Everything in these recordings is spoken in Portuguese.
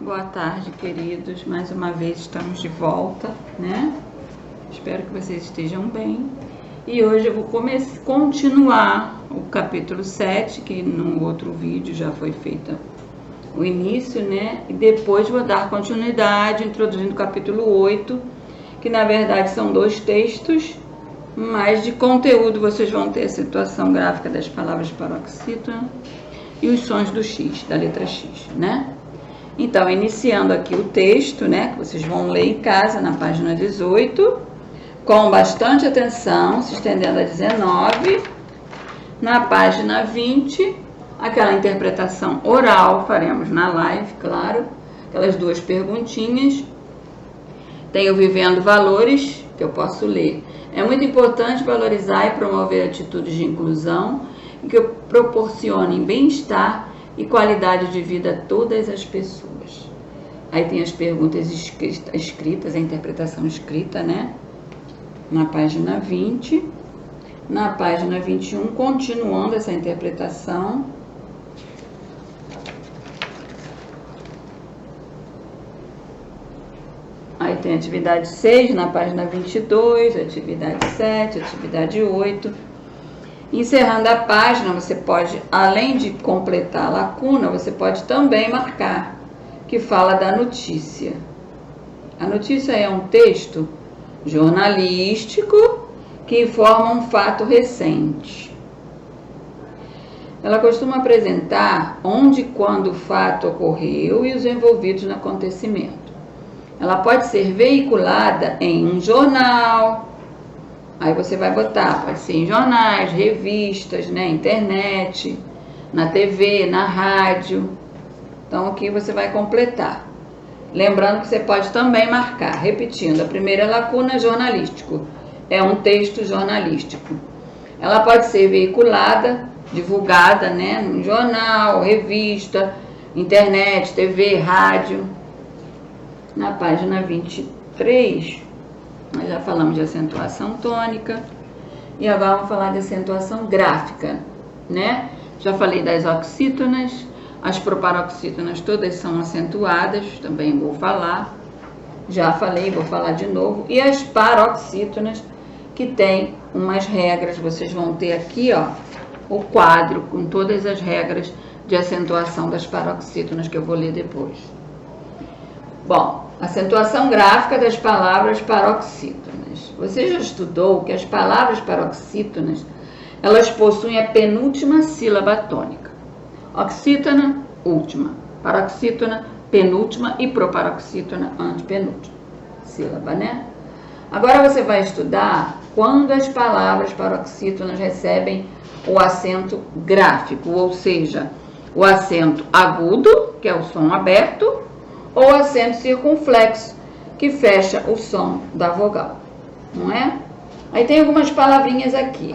Boa tarde, queridos. Mais uma vez estamos de volta, né? Espero que vocês estejam bem. E hoje eu vou continuar o capítulo 7, que no outro vídeo já foi feito o início, né? E depois vou dar continuidade, introduzindo o capítulo 8, que na verdade são 2 textos, mas de conteúdo vocês vão ter a situação gráfica das palavras paroxítona e os sons do X, da letra X, né? Então, iniciando aqui o texto, né, que vocês vão ler em casa, na página 18, com bastante atenção, se estendendo a 19. Na página 20, aquela interpretação oral, faremos na live, claro, aquelas 2 perguntinhas. Tem o Vivendo Valores, que eu posso ler. É muito importante valorizar e promover atitudes de inclusão que proporcionem bem-estar e qualidade de vida a todas as pessoas. Aí tem as perguntas escritas, a interpretação escrita, né? Na página 20. Na página 21, continuando essa interpretação. Aí tem atividade 6, na página 22, atividade 7, atividade 8. Encerrando a página, você pode, além de completar a lacuna, você pode também marcar, que fala da notícia. A notícia é um texto jornalístico que informa um fato recente. Ela costuma apresentar onde e quando o fato ocorreu e os envolvidos no acontecimento. Ela pode ser veiculada em um jornal. Aí você vai botar, pode ser em jornais, revistas, né, internet, na TV, na rádio. Então aqui você vai completar. Lembrando que você pode também marcar, repetindo, a primeira lacuna jornalístico. É um texto jornalístico. Ela pode ser veiculada, divulgada, né, no jornal, revista, internet, TV, rádio. Na página 23... nós já falamos de acentuação tônica e agora vamos falar de acentuação gráfica, né? Já falei das oxítonas, as proparoxítonas todas são acentuadas, também vou falar. Já falei, vou falar de novo. E as paroxítonas, que tem umas regras, vocês vão ter aqui, ó, o quadro com todas as regras de acentuação das paroxítonas que eu vou ler depois. Bom, acentuação gráfica das palavras paroxítonas. Você já estudou que as palavras paroxítonas, elas possuem a penúltima sílaba tônica. Oxítona, última. Paroxítona, penúltima. E proparoxítona, antepenúltima sílaba, né? Agora você vai estudar quando as palavras paroxítonas recebem o acento gráfico, ou seja, o acento agudo, que é o som aberto, ou acento circunflexo, que fecha o som da vogal, não é? Aí tem algumas palavrinhas aqui.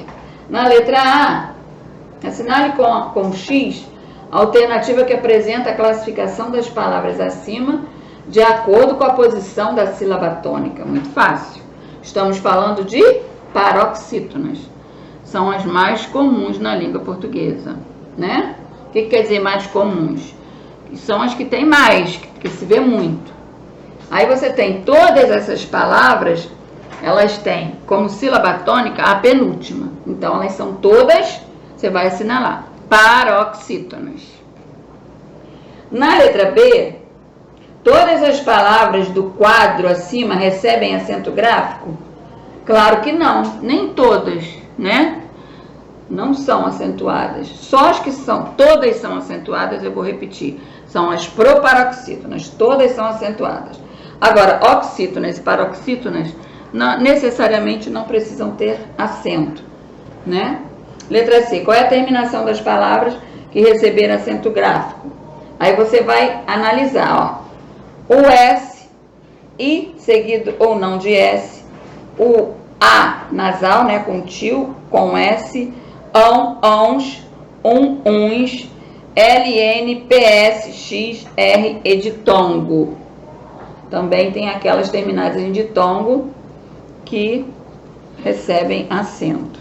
Na letra A, assinale com X a alternativa que apresenta a classificação das palavras acima de acordo com a posição da sílaba tônica. Muito fácil. Estamos falando de paroxítonas. São as mais comuns na língua portuguesa, né? O que quer dizer mais comuns? São as que tem mais, que se vê muito. Aí você tem todas essas palavras, elas têm como sílaba tônica a penúltima. Então, elas são todas, você vai assinalar, paroxítonas. Na letra B, todas as palavras do quadro acima recebem acento gráfico? Claro que não, nem todas, né? Não são acentuadas. Só as que são, todas são acentuadas, eu vou repetir. São as proparoxítonas, todas são acentuadas. Agora, oxítonas e paroxítonas necessariamente não precisam ter acento, né? Letra C, qual é a terminação das palavras que receberam acento gráfico? Aí você vai analisar, ó. O S, I, seguido ou não de S, o A nasal, né, com tio, com S, ãos, uns, LN, PS, X, R e ditongo. Também tem aquelas terminadas em ditongo que recebem acento.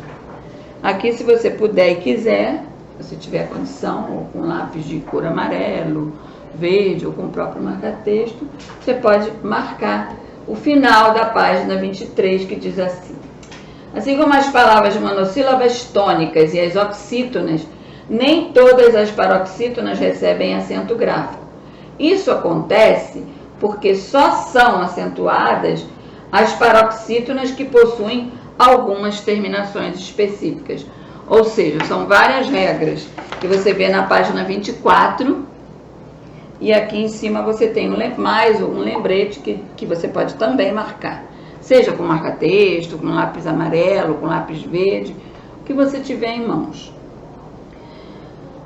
Aqui, se você puder e quiser, se tiver condição, ou com lápis de cor amarelo, verde ou com o próprio marca-texto, você pode marcar o final da página 23, que diz assim: assim como as palavras monossílabas tônicas e as oxítonas, nem todas as paroxítonas recebem acento gráfico. Isso acontece porque só são acentuadas as paroxítonas que possuem algumas terminações específicas. Ou seja, são várias regras que você vê na página 24, e aqui em cima você tem mais um lembrete que você pode também marcar, seja com marca-texto, com lápis amarelo, com lápis verde, o que você tiver em mãos.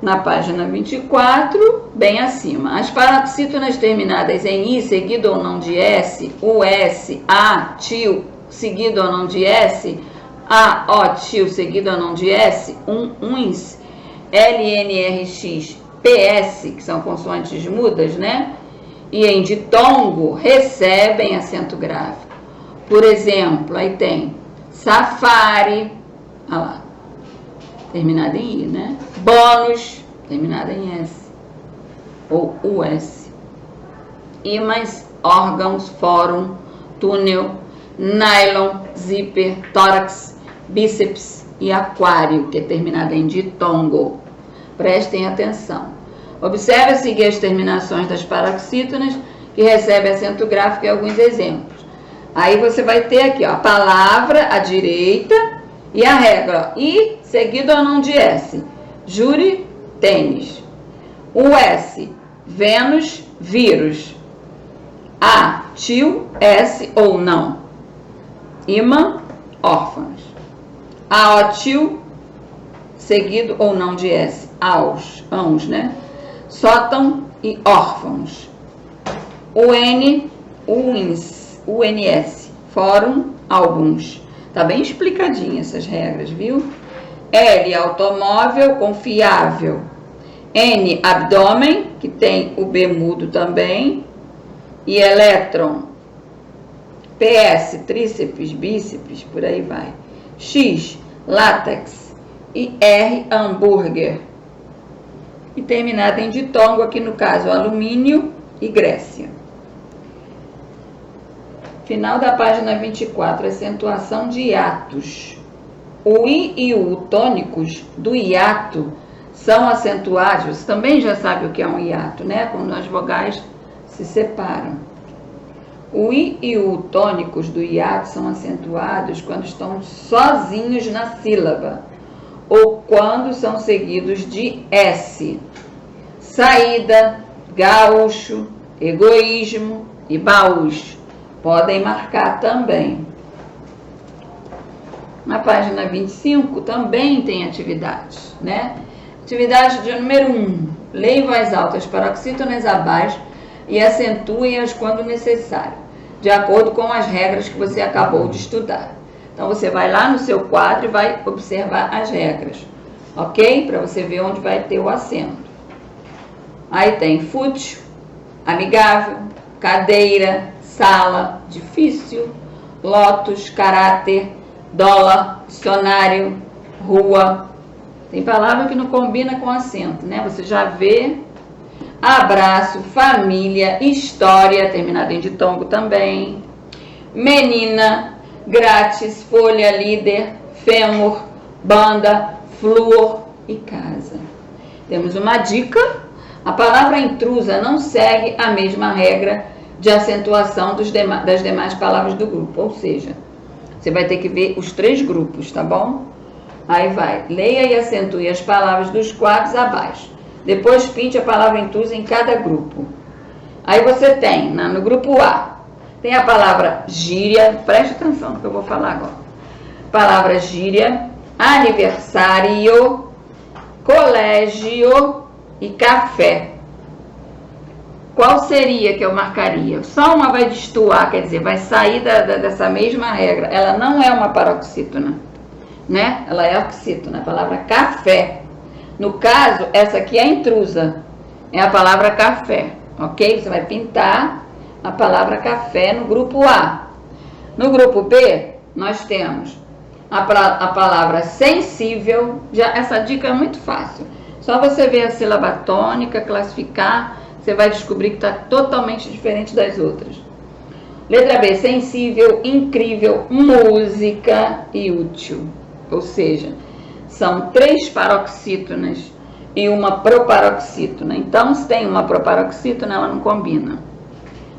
Na página 24, bem acima, as paroxítonas terminadas em I, seguido ou não de S, US, A, TIL, seguido ou não de S, A, O, TIL, seguido ou não de S, UNS, LNRX, PS, que são consoantes mudas, né? E em ditongo, recebem acento gráfico. Por exemplo, aí tem safari, olha lá, terminada em I, né? Bônus, terminada em S, ou US. Imãs, órgãos, fórum, túnel, nylon, zíper, tórax, bíceps e aquário, que é terminada em ditongo. Prestem atenção. Observe a seguir as terminações das paroxítonas que recebem acento gráfico e alguns exemplos. Aí você vai ter aqui, ó, a palavra à direita e a regra, ó, I seguido ou não de S. Júri, tênis. US, Vênus, vírus. A, tio, S ou não. Imã, órfãos. A, O, tio, seguido ou não de S. Aos, ãos, né? Sótão e órfãos. UN, UNS, fórum, álbuns. Tá bem explicadinha essas regras, viu? L, automóvel, confiável. N, abdômen, que tem o B mudo também. E elétron. PS, tríceps, bíceps, por aí vai. X, látex. E R, hambúrguer. E terminada em ditongo, aqui no caso, alumínio e Grécia. Final da página 24, acentuação de hiatos. O I e o U tônicos do hiato são acentuados, você também já sabe o que é um hiato, né? Quando as vogais se separam. O I e o U tônicos do hiato são acentuados quando estão sozinhos na sílaba, ou quando são seguidos de S. Saída, gaúcho, egoísmo e baús. Podem marcar também. Na página 25 também tem atividades, né? Atividade de número 1. Leia em voz alta as paroxítonas abaixo e acentue-as quando necessário, de acordo com as regras que você acabou de estudar. Então, você vai lá no seu quadro e vai observar as regras, ok? Para você ver onde vai ter o acento. Aí tem fútil, amigável, cadeira, sala, difícil, lotus, caráter, dólar, dicionário, rua. Tem palavra que não combina com acento, né? Você já vê. Abraço, família, história, terminada em ditongo também. Menina, grátis, folha, líder, fêmur, banda, flúor e casa. Temos uma dica. A palavra intrusa não segue a mesma regra de acentuação das demais palavras do grupo. Ou seja, você vai ter que ver os 3 grupos, tá bom? Aí vai, leia e acentue as palavras dos quadros abaixo. Depois pinte a palavra intrusa em cada grupo. Aí você tem, no grupo A, tem a palavra gíria, preste atenção no que eu vou falar agora. Palavra gíria, aniversário, colégio e café. Qual seria que eu marcaria? Só uma vai destoar, quer dizer, vai sair dessa mesma regra. Ela não é uma paroxítona, né? Ela é oxítona, a palavra café. No caso, essa aqui é intrusa, é a palavra café, ok? Você vai pintar a palavra café no grupo A. No grupo B, nós temos a palavra sensível. Já, essa dica é muito fácil. Só você ver a sílaba tônica, classificar você vai descobrir que está totalmente diferente das outras. Letra B, sensível, incrível, música e útil. Ou seja, são 3 paroxítonas e uma proparoxítona. Então, se tem uma proparoxítona, ela não combina.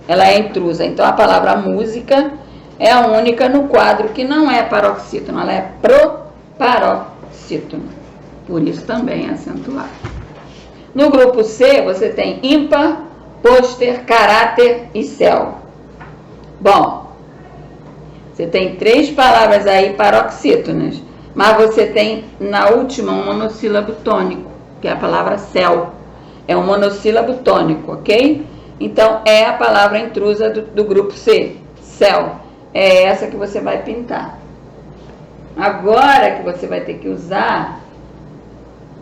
Ela é intrusa. Então, a palavra música é a única no quadro que não é paroxítona, ela é proparoxítona. Por isso também é acentuada. No grupo C, você tem ímpar, pôster, caráter e céu. Bom, você tem 3 palavras aí paroxítonas, mas você tem na última um monossílabo tônico, que é a palavra céu. É um monossílabo tônico, ok? Então, é a palavra intrusa do grupo C, céu. É essa que você vai pintar. Agora que você vai ter que usar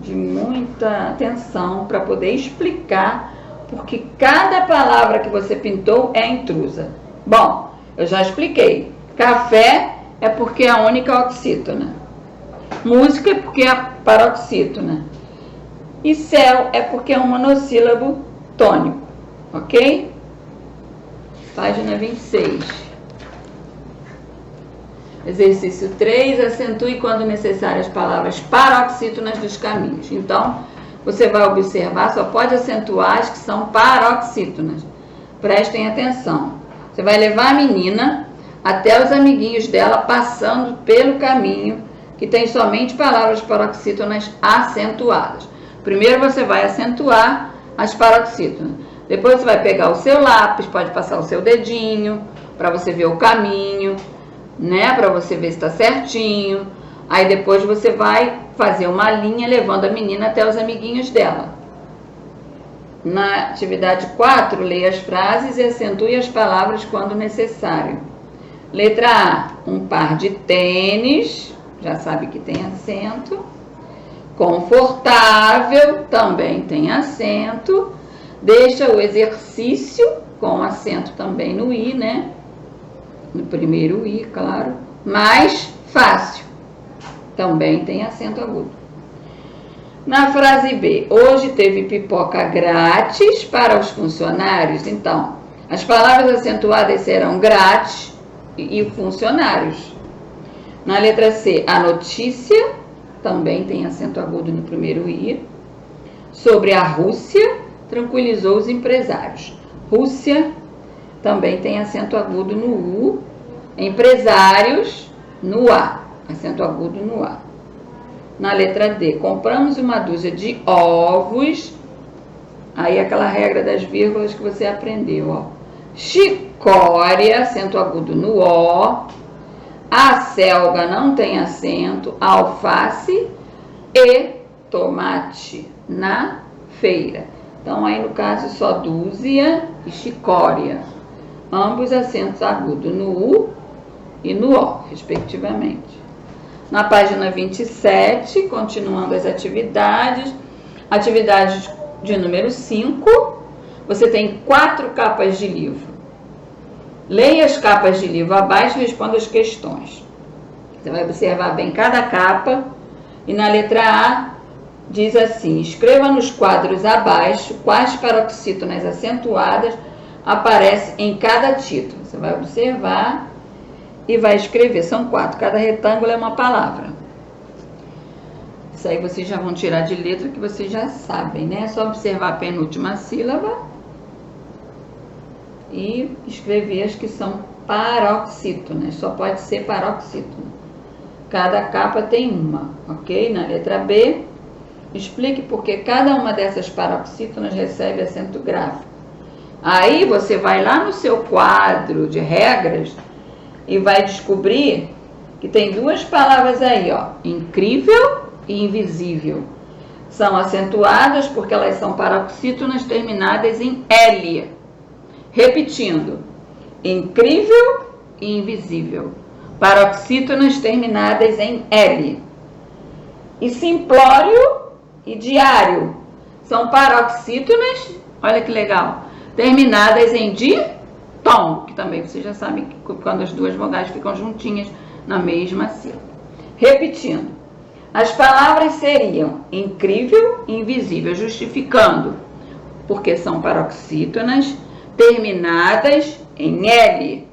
de muita atenção para poder explicar porque cada palavra que você pintou é intrusa. Bom, eu já expliquei. Café é porque é a única oxítona. Música é porque é a paroxítona. E céu é porque é um monossílabo tônico. Ok? Página 26. Exercício 3. Acentue quando necessário as palavras paroxítonas dos caminhos. Então, você vai observar, só pode acentuar as que são paroxítonas. Prestem atenção. Você vai levar a menina até os amiguinhos dela passando pelo caminho que tem somente palavras paroxítonas acentuadas. Primeiro você vai acentuar as paroxítonas. Depois você vai pegar o seu lápis, pode passar o seu dedinho para você ver o caminho, né? Para você ver se está certinho. Aí depois você vai fazer uma linha levando a menina até os amiguinhos dela. Na atividade 4, leia as frases e acentue as palavras quando necessário. Letra A, um par de tênis, já sabe que tem acento. Confortável, também tem acento. Deixa o exercício com acento também no I, né? No primeiro I, claro. Mais fácil, também tem acento agudo. Na frase B, hoje teve pipoca grátis para os funcionários. Então, as palavras acentuadas serão grátis e funcionários. Na letra C, a notícia, também tem acento agudo no primeiro I. Sobre a Rússia, tranquilizou os empresários. Rússia, também tem acento agudo no U. Empresários, no A. Acento agudo no A. Na letra D, compramos uma dúzia de ovos. Aí aquela regra das vírgulas que você aprendeu, ó. Chicória, acento agudo no O. A selga não tem acento. Alface e tomate na feira. Então, aí no caso, só dúzia e chicória. Ambos acentos agudos no U e no O, respectivamente. Na página 27, continuando as atividades. Atividade de número 5. Você tem 4 capas de livro. Leia as capas de livro abaixo e responda as questões. Você vai observar bem cada capa. E na letra A, diz assim: escreva nos quadros abaixo quais paroxítonas acentuadas aparecem em cada título. Você vai observar e vai escrever. São 4. Cada retângulo é uma palavra. Isso aí vocês já vão tirar de letra que vocês já sabem, né? É só observar a penúltima sílaba e escrever as que são paroxítonas. Só pode ser paroxítona. Cada capa tem uma, ok? Na letra B, explique por que cada uma dessas paroxítonas recebe acento gráfico. Aí você vai lá no seu quadro de regras e vai descobrir que tem 2 palavras aí, ó, incrível e invisível. São acentuadas porque elas são paroxítonas terminadas em L. Repetindo, incrível e invisível. Paroxítonas terminadas em L. E simplório e diário são paroxítonas, olha que legal, terminadas em ditom, que também você já sabe que quando as 2 vogais ficam juntinhas na mesma sílaba. Repetindo, as palavras seriam incrível e invisível, justificando porque são paroxítonas terminadas em L.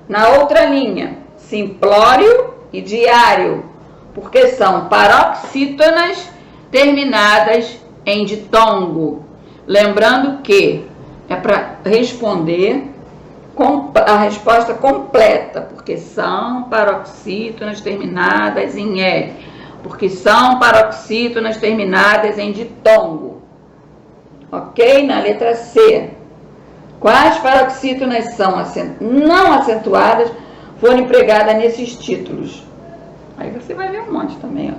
Na outra linha, simplório e diário, porque são paroxítonas terminadas em ditongo. Lembrando que é para responder a resposta completa, porque são paroxítonas terminadas em L, porque são paroxítonas terminadas em ditongo. Ok? Na letra C. Quais paroxítonas são não acentuadas foram empregadas nesses títulos? Aí você vai ver um monte também, ó.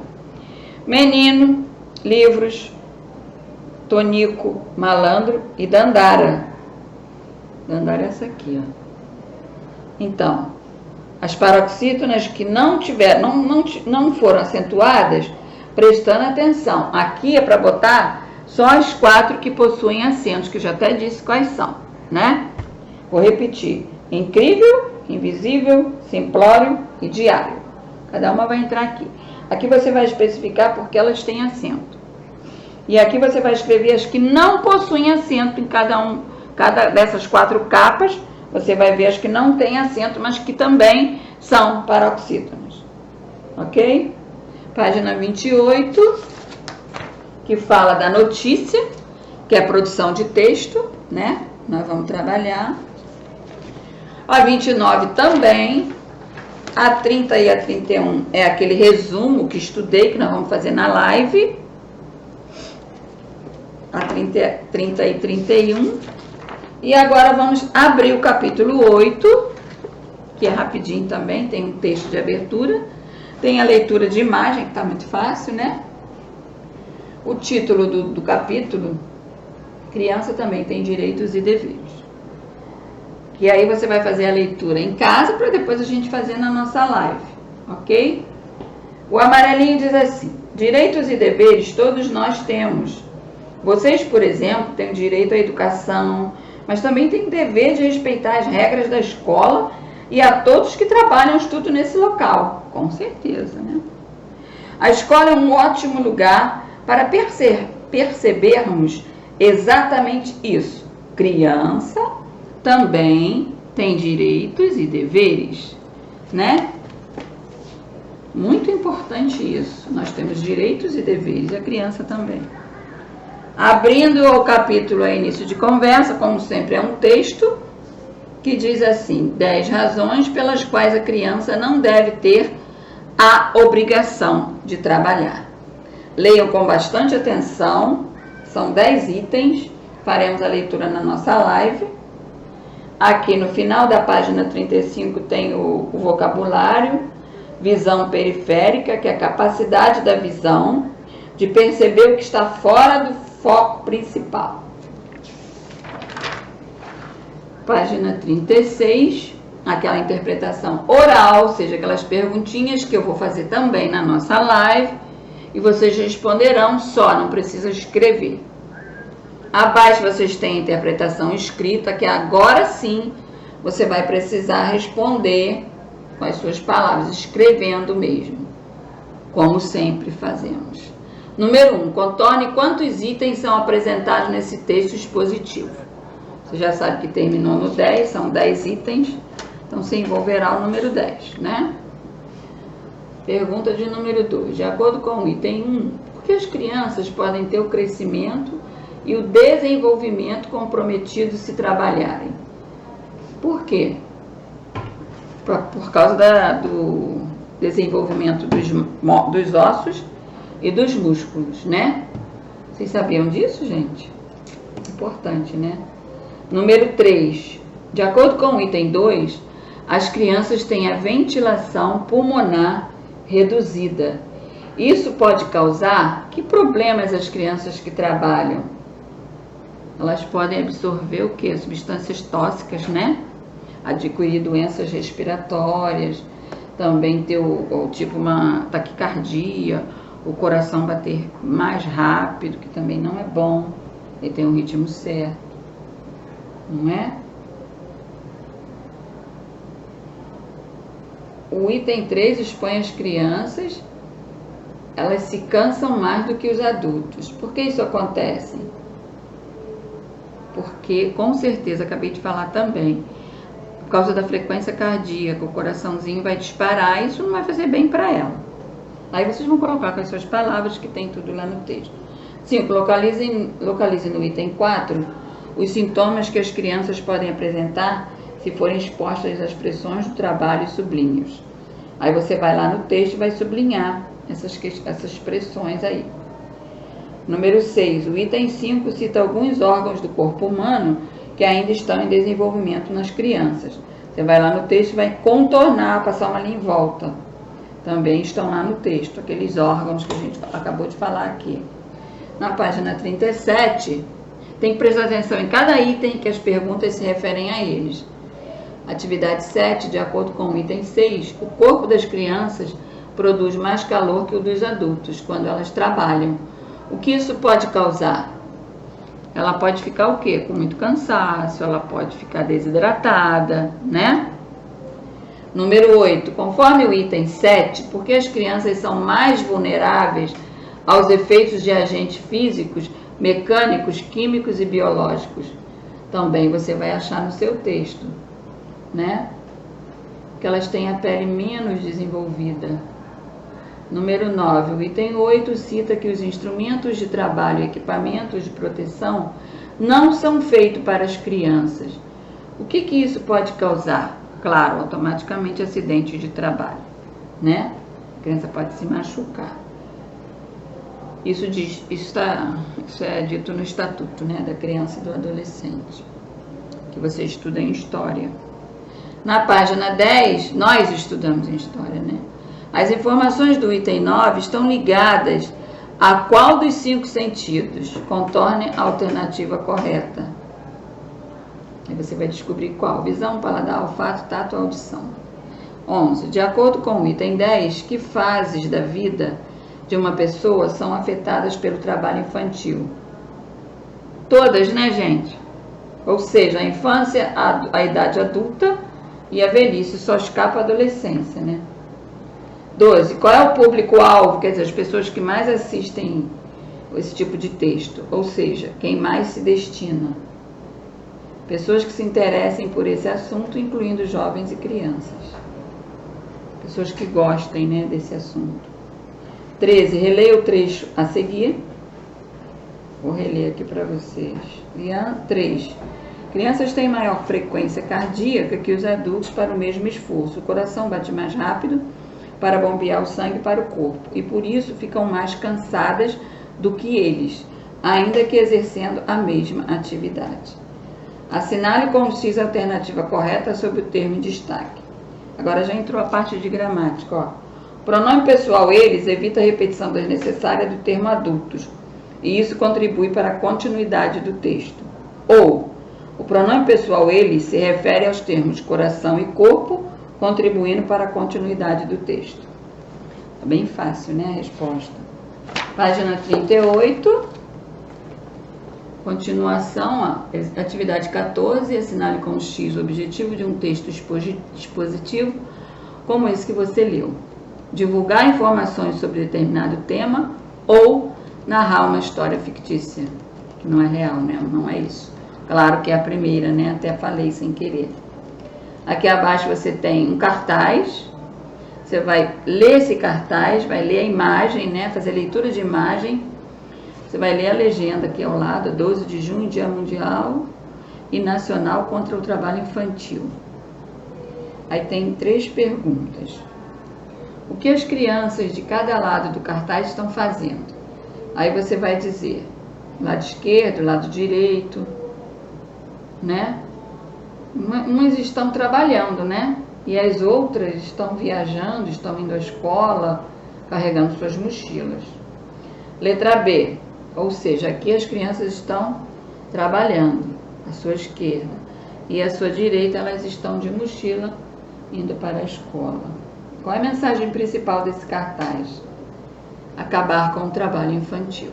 Menino, livros, tonico, malandro e dandara. Dandara é essa aqui, ó. Então, as paroxítonas que não foram acentuadas, prestando atenção. Aqui é para botar só as 4 que possuem acentos, que eu já até disse quais são, né? Vou repetir. Incrível, invisível, simplório e diário. Cada uma vai entrar aqui. Aqui você vai especificar porque elas têm acento. E aqui você vai escrever as que não possuem acento em cada dessas 4 capas. Você vai ver as que não têm acento, mas que também são paroxítonas. Ok? Página 28, que fala da notícia, que é a produção de texto, né? Nós vamos trabalhar. A 29 também. A 30 e a 31 é aquele resumo que estudei, que nós vamos fazer na live. A 30 e 31. E agora vamos abrir o capítulo 8, que é rapidinho também, tem um texto de abertura. Tem a leitura de imagem, que está muito fácil, né? O título do capítulo, criança também tem direitos e deveres. E aí você vai fazer a leitura em casa para depois a gente fazer na nossa live, ok? O amarelinho diz assim: direitos e deveres todos nós temos. Vocês, por exemplo, têm direito à educação, mas também têm o dever de respeitar as regras da escola e a todos que trabalham e estudam nesse local. Com certeza, né? A escola é um ótimo lugar para percebermos exatamente isso. Criança também tem direitos e deveres, né? Muito importante isso. Nós temos direitos e deveres, e a criança também. Abrindo o capítulo a início de conversa, como sempre é um texto, que diz assim: 10 razões pelas quais a criança não deve ter a obrigação de trabalhar. Leiam com bastante atenção, são 10 itens, faremos a leitura na nossa live. Aqui no final da página 35 tem o vocabulário, visão periférica, que é a capacidade da visão de perceber o que está fora do foco principal. Página 36, aquela interpretação oral, ou seja, aquelas perguntinhas que eu vou fazer também na nossa live, e vocês responderão só, não precisa escrever. Abaixo vocês têm a interpretação escrita, que agora sim você vai precisar responder com as suas palavras, escrevendo mesmo, como sempre fazemos. Número 1, contorne quantos itens são apresentados nesse texto expositivo. Você já sabe que terminou no 10, são 10 itens, então se envolverá o número 10, né? Pergunta de número 2, de acordo com o item 1, por que as crianças podem ter o crescimento e o desenvolvimento comprometidos se trabalharem? Por quê? Por causa do desenvolvimento dos ossos e dos músculos, né? Vocês sabiam disso, gente? Importante, né? Número 3. De acordo com o item 2, as crianças têm a ventilação pulmonar reduzida. Isso pode causar que problemas às crianças que trabalham? Elas podem absorver o quê? Substâncias tóxicas, né? Adquirir doenças respiratórias, também ter tipo uma taquicardia, o coração bater mais rápido, que também não é bom, ele tem um ritmo certo, não é? O item 3 expõe as crianças, elas se cansam mais do que os adultos. Por que isso acontece? porque, com certeza, acabei de falar também, por causa da frequência cardíaca, o coraçãozinho vai disparar, isso não vai fazer bem para ela. Aí vocês vão colocar com as suas palavras, que tem tudo lá no texto. 5. Localize no item 4 os sintomas que as crianças podem apresentar se forem expostas às pressões do trabalho e sublinhos. Aí você vai lá no texto e vai sublinhar essas expressões aí. Número 6. O item 5 cita alguns órgãos do corpo humano que ainda estão em desenvolvimento nas crianças. Você vai lá no texto e vai contornar, passar uma linha em volta. Também estão lá no texto, aqueles órgãos que a gente acabou de falar aqui. Na página 37, tem que prestar atenção em cada item que as perguntas se referem a eles. Atividade 7, de acordo com o item 6, o corpo das crianças produz mais calor que o dos adultos quando elas trabalham. O que isso pode causar? Ela pode ficar o quê? Com muito cansaço, ela pode ficar desidratada, né? Número 8. Conforme o item 7, por que as crianças são mais vulneráveis aos efeitos de agentes físicos, mecânicos, químicos e biológicos? Também você vai achar no seu texto, né? Que elas têm a pele menos desenvolvida. Número 9. O item 8 cita que os instrumentos de trabalho e equipamentos de proteção não são feitos para as crianças. O que isso pode causar? Claro, automaticamente acidente de trabalho, né? A criança pode se machucar. Isso é dito no Estatuto, né, da Criança e do Adolescente, que você estuda em História. Na página 10, nós estudamos em História, né? As informações do item 9 estão ligadas a qual dos 5 sentidos? Contorne a alternativa correta. Aí você vai descobrir qual. Visão, paladar, olfato, tato, audição. 11. De acordo com o item 10, que fases da vida de uma pessoa são afetadas pelo trabalho infantil? Todas, né, gente? Ou seja, a infância, a idade adulta e a velhice, só escapa a adolescência, né? 12. Qual é o público-alvo? Quer dizer, as pessoas que mais assistem esse tipo de texto. Ou seja, quem mais se destina. Pessoas que se interessem por esse assunto, incluindo jovens e crianças. Pessoas que gostem, né, desse assunto. 13. Releia o trecho a seguir. Vou reler aqui para vocês. 3. Crianças têm maior frequência cardíaca que os adultos para o mesmo esforço. O coração bate mais rápido para bombear o sangue para o corpo e por isso ficam mais cansadas do que eles, ainda que exercendo a mesma atividade. Assinale com o X a alternativa correta sobre o termo em destaque. Agora já entrou a parte de gramática, ó. O pronome pessoal eles evita a repetição desnecessária do termo adultos e isso contribui para a continuidade do texto. Ou, o pronome pessoal eles se refere aos termos coração e corpo, contribuindo para a continuidade do texto. É bem fácil, né, a resposta. Página 38. Continuação, ó, atividade 14, assinale com o X o objetivo de um texto expositivo, como esse que você leu. Divulgar informações sobre determinado tema ou narrar uma história fictícia, que não é real, né? Não é isso. Claro que é a primeira, né? Até falei sem querer. Aqui abaixo você tem um cartaz, você vai ler esse cartaz, vai ler a imagem, né? Fazer leitura de imagem. Você vai ler a legenda aqui ao lado, 12 de junho, Dia Mundial e Nacional contra o Trabalho Infantil. Aí tem 3 perguntas. O que as crianças de cada lado do cartaz estão fazendo? Aí você vai dizer, lado esquerdo, lado direito, né? Umas estão trabalhando, né? E as outras estão viajando, estão indo à escola, carregando suas mochilas. Letra B, ou seja, aqui as crianças estão trabalhando, à sua esquerda. E à sua direita elas estão de mochila, indo para a escola. Qual é a mensagem principal desse cartaz? Acabar com o trabalho infantil.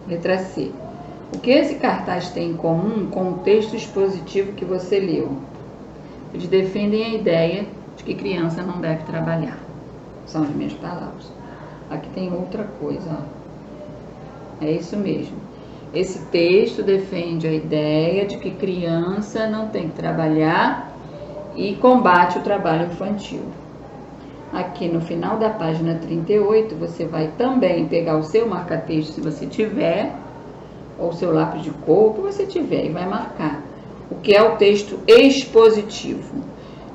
Letra C. O que esse cartaz tem em comum com o texto expositivo que você leu? Eles defendem a ideia de que criança não deve trabalhar. São as minhas palavras. Aqui tem outra coisa, ó. É isso mesmo. Esse texto defende a ideia de que criança não tem que trabalhar e combate o trabalho infantil. Aqui no final da página 38, você vai também pegar o seu marca-texto, se você tiver, ou o seu lápis de cor, o que você tiver, e vai marcar o que é o texto expositivo.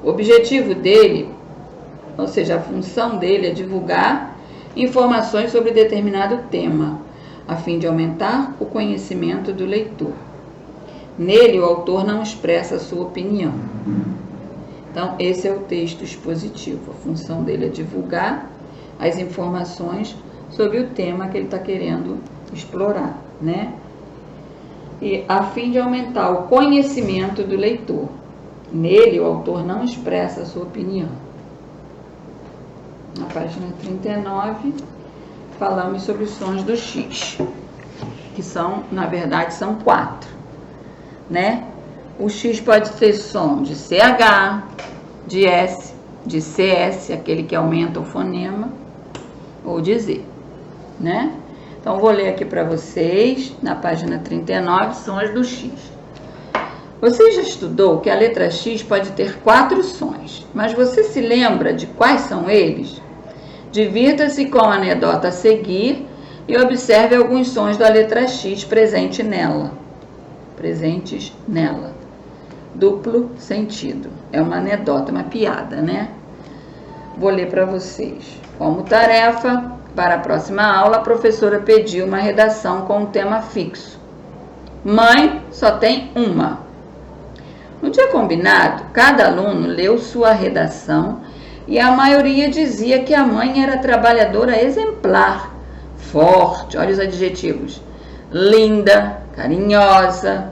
O objetivo dele, ou seja, a função dele é divulgar informações sobre determinado tema, a fim de aumentar o conhecimento do leitor. Nele, o autor não expressa a sua opinião. Então, esse é o texto expositivo. A função dele é divulgar as informações sobre o tema que ele está querendo explorar, né? E a fim de aumentar o conhecimento do leitor. Nele, o autor não expressa a sua opinião. Na página 39, falamos sobre os sons do X, que são, na verdade, são 4, né? O X pode ter som de CH, de S, de CS, aquele que aumenta o fonema, ou de Z, né? Então, vou ler aqui para vocês, na página 39, sons do X. Você já estudou que a letra X pode ter 4 sons, mas você se lembra de quais são eles? Divirta-se com a anedota a seguir e observe alguns sons da letra X presentes nela. Duplo sentido. É uma anedota, uma piada, né? Vou ler para vocês. Como tarefa, para a próxima aula, a professora pediu uma redação com um tema fixo. Mãe só tem uma. No dia combinado, cada aluno leu sua redação e a maioria dizia que a mãe era trabalhadora exemplar, forte, olha os adjetivos, linda, carinhosa,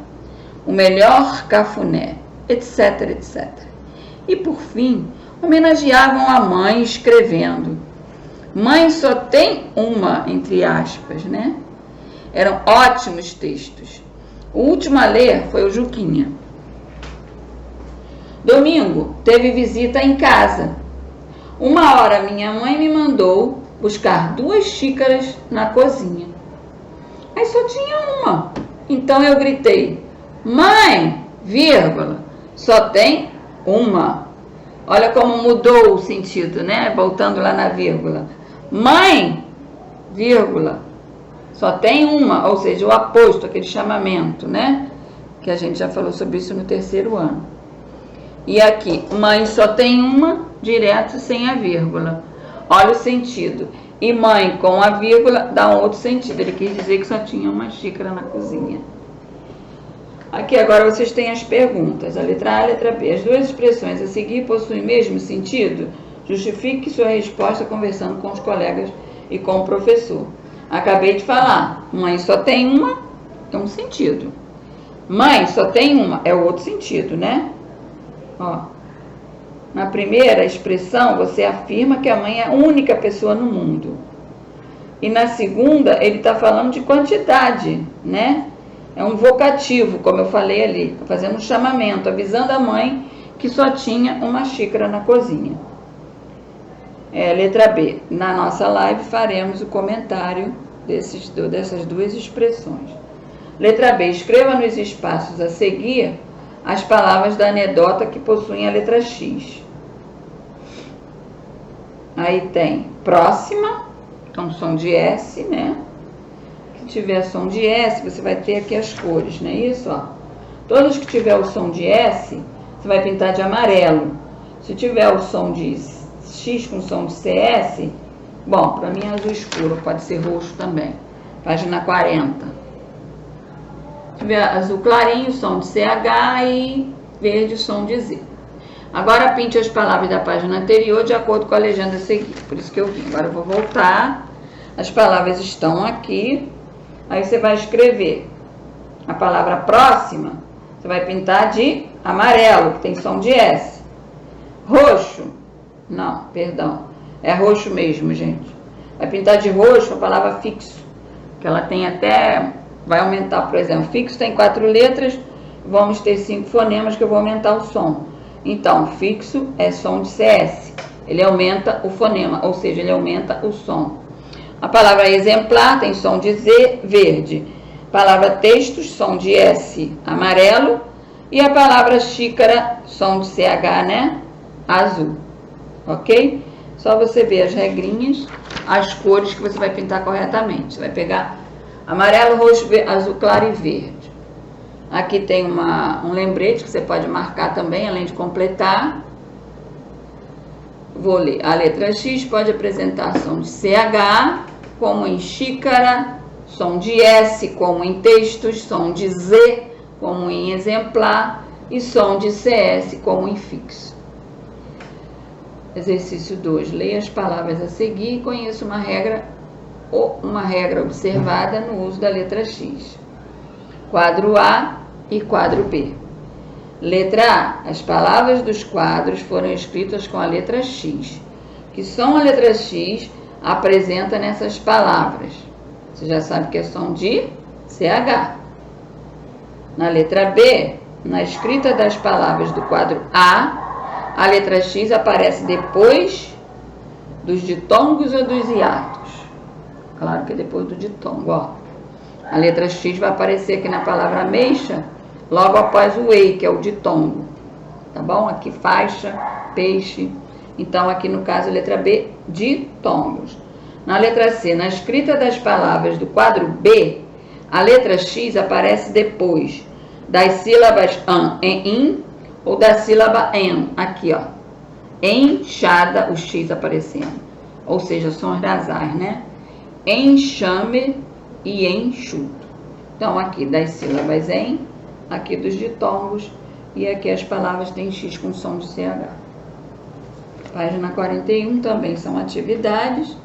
o melhor cafuné, etc, etc. E por fim, homenageavam a mãe escrevendo: mãe só tem uma, entre aspas, né? Eram ótimos textos. O último a ler foi o Juquinha. Domingo, teve visita em casa. Uma hora minha mãe me mandou buscar 2 xícaras na cozinha. Mas só tinha uma. Então eu gritei: mãe, vírgula, só tem uma. Olha como mudou o sentido, né? Voltando lá na vírgula. Mãe, vírgula, só tem uma, ou seja, o aposto, aquele chamamento, né? Que a gente já falou sobre isso no 3º ano. E aqui, mãe só tem uma, direto sem a vírgula. Olha o sentido. E mãe com a vírgula dá um outro sentido. Ele quis dizer que só tinha uma xícara na cozinha. Aqui agora vocês têm as perguntas. A letra A e a letra B. As 2 expressões a seguir possuem o mesmo sentido? Justifique sua resposta conversando com os colegas e com o professor. Acabei de falar. Mãe só tem uma, é um sentido. Mãe só tem uma, é o outro sentido, né? Ó, na primeira expressão, você afirma que a mãe é a única pessoa no mundo. E na segunda, ele está falando de quantidade, né? É um vocativo, como eu falei ali, fazendo um chamamento, avisando a mãe que só tinha uma xícara na cozinha. Letra B. Na nossa live faremos o comentário dessas 2 expressões. Letra B. Escreva nos espaços a seguir as palavras da anedota que possuem a letra X. Aí tem próxima, então som de S, né? Se tiver som de S, você vai ter aqui as cores, não é isso? Ó. Todos que tiver o som de S, você vai pintar de amarelo. Se tiver o som de X com som de CS, bom, para mim é azul escuro, pode ser roxo também. Página 40. Se tiver azul clarinho, som de CH e verde, som de Z. Agora pinte as palavras da página anterior de acordo com a legenda a seguir. Por isso que eu vim. Agora eu vou voltar. As palavras estão aqui. Aí você vai escrever a palavra próxima. Você vai pintar de amarelo, que tem som de S. Roxo. Não, perdão. É roxo mesmo, gente. Vai pintar de roxo a palavra fixo. Que ela tem até... Vai aumentar, por exemplo, fixo tem 4 letras, vamos ter 5 fonemas que eu vou aumentar o som. Então, fixo é som de CS, ele aumenta o fonema, ou seja, ele aumenta o som. A palavra exemplar tem som de Z, verde. A palavra textos, som de S, amarelo. E a palavra xícara, som de CH, né? Azul. Ok? Só você ver as regrinhas, as cores que você vai pintar corretamente. Você vai pegar amarelo, roxo, azul claro e verde. Aqui tem um lembrete que você pode marcar também, além de completar. Vou ler. A letra X pode apresentar som de CH, como em xícara, som de S, como em textos, som de Z, como em exemplar, e som de CS, como em fixo. Exercício 2. Leia as palavras a seguir e conheça uma regra observada no uso da letra X. Quadro A e quadro B. Letra A. As palavras dos quadros foram escritas com a letra X. Que som a letra X apresenta nessas palavras? Você já sabe que é som de CH. Na letra B, na escrita das palavras do quadro A letra X aparece depois dos ditongos ou dos hiatos? Claro que é depois do ditongo, ó. A letra X vai aparecer aqui na palavra ameixa, logo após o EI, que é o ditongo. Tá bom? Aqui faixa, peixe. Então, aqui no caso, a letra B, ditongos. Na letra C, na escrita das palavras do quadro B, a letra X aparece depois das sílabas an e in ou da sílaba en. Aqui, ó. Enxada, o X aparecendo. Ou seja, sons nasais, né? Enxame e enxuto. Então, aqui das sílabas em, aqui dos ditongos, e aqui as palavras têm X com som de CH. Página 41 também são atividades.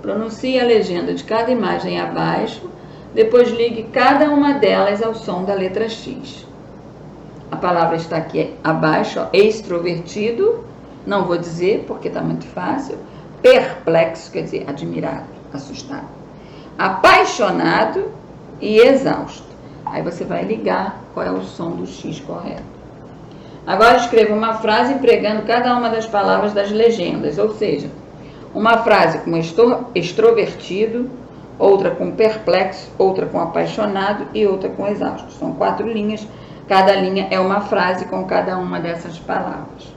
Pronuncie a legenda de cada imagem abaixo, depois ligue cada uma delas ao som da letra X. A palavra está aqui abaixo, ó, extrovertido, não vou dizer porque está muito fácil. Perplexo, quer dizer, admirado, assustado. Apaixonado e exausto. Aí você vai ligar qual é o som do X correto. Agora escreva uma frase empregando cada uma das palavras das legendas, ou seja, uma frase com extrovertido, outra com perplexo, outra com apaixonado e outra com exausto. São 4 linhas, cada linha é uma frase com cada uma dessas palavras.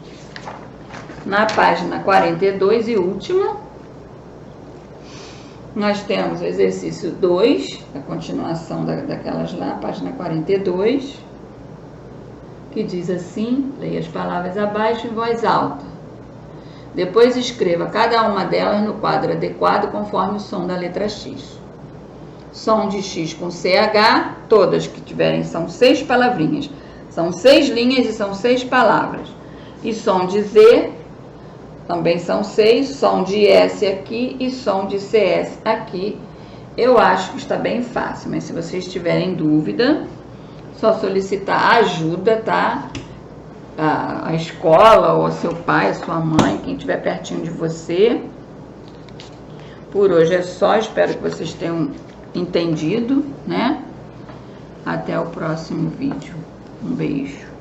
Na página 42 e última, nós temos o exercício 2, a continuação daquelas lá, página 42, que diz assim, leia as palavras abaixo em voz alta. Depois escreva cada uma delas no quadro adequado conforme o som da letra X. Som de X com CH, todas que tiverem, são 6 palavrinhas. São 6 linhas e são 6 palavras. E som de Z, também são 6. Som de S aqui e som de CS aqui. Eu acho que está bem fácil, mas se vocês tiverem dúvida, só solicitar ajuda, tá? A escola, ou seu pai, a sua mãe, quem estiver pertinho de você. Por hoje é só, espero que vocês tenham entendido, né? Até o próximo vídeo. Um beijo.